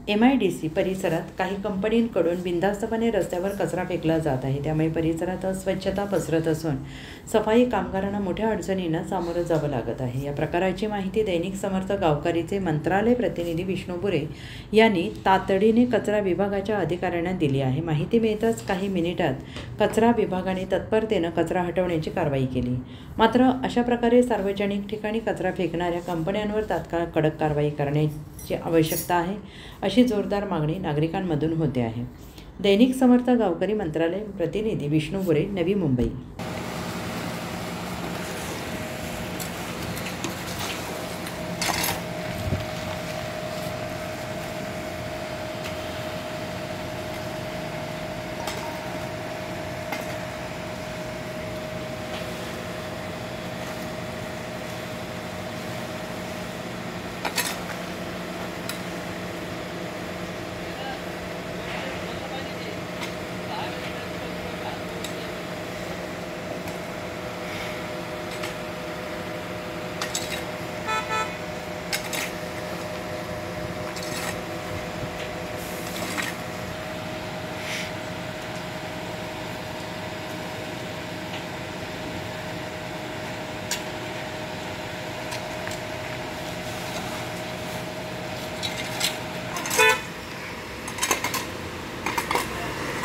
MIDC परिसरात काही कंपनींकडून बिनधास्तपणे रस्त्यावर कचरा फेकला जात आहे। त्यामुळे परिसरात अस्वच्छता पसरत असून सफाई कामगारांना मोठ्या अडचणींना सामोरं जावं लागत आहे। या प्रकाराची माहिती दैनिक समर्थ गावकरीचे मंत्रालय प्रतिनिधी विष्णू बुरे यांनी तातडीने कचरा विभागाच्या अधिकाऱ्यांना दिली आहे। माहिती मिळताच काही मिनिटात कचरा विभागाने तत्परतेने कचरा हटवण्याची कारवाई केली। मात्र अशा प्रकारे सार्वजनिक ठिकाणी कचरा फेकणाऱ्या कंपन्यांवर तात्काळ कडक कारवाई करण्याची आवश्यकता आहे, अशी जोरदार मागणी नागरिकांमधून होते आहे। दैनिक समर्थ गावकरी मंत्रालय प्रतिनिधी विष्णू बुरे, नवी मुंबई।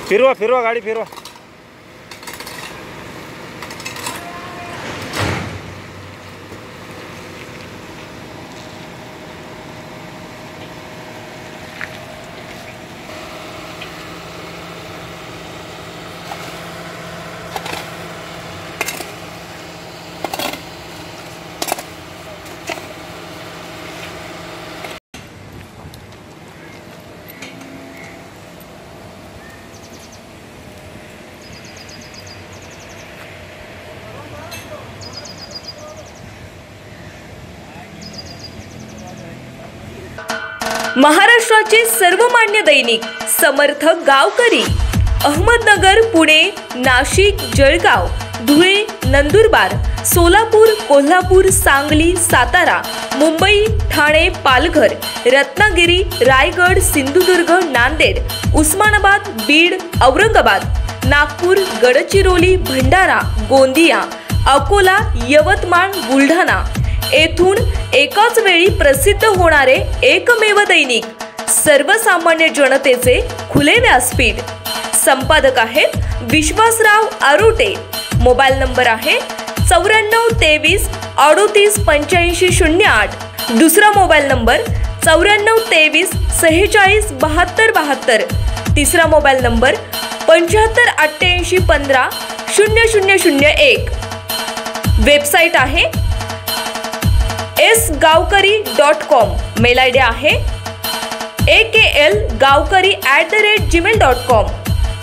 फिरवा गाड़ी फिरवा। महाराष्ट्राचे सर्वमान्य दैनिक समर्थ गावकरी अहमदनगर, पुणे, नाशिक, जळगाव, धुळे, नंदुरबार, सोलापूर, कोल्हापूर, सांगली, सातारा, मुंबई, ठाणे, पालघर, रत्नागिरी, रायगड, सिंधुदुर्ग, नांदेड, उस्मानाबाद, बीड, औरंगाबाद, नागपूर, गडचिरोली, भंडारा, गोंदिया, अकोला, यवतमाळ, बुलढाणा येथून एकाच वेळी प्रसिद्ध होणारे एकमेव दैनिक, सर्वसामान्य जनतेचे खुले व्यासपीठ। संपादक आहेत विश्वासराव आरोटे। मोबाईल नंबर आहे 94 23 38 85 08। दुसरा मोबाईल नंबर 94 23 46 72 72। तिसरा मोबाईल नंबर 75 88 15 0001। वेबसाईट आहे sgavkari.com। मेल आयडी आहे akl gavkari@gmail.com।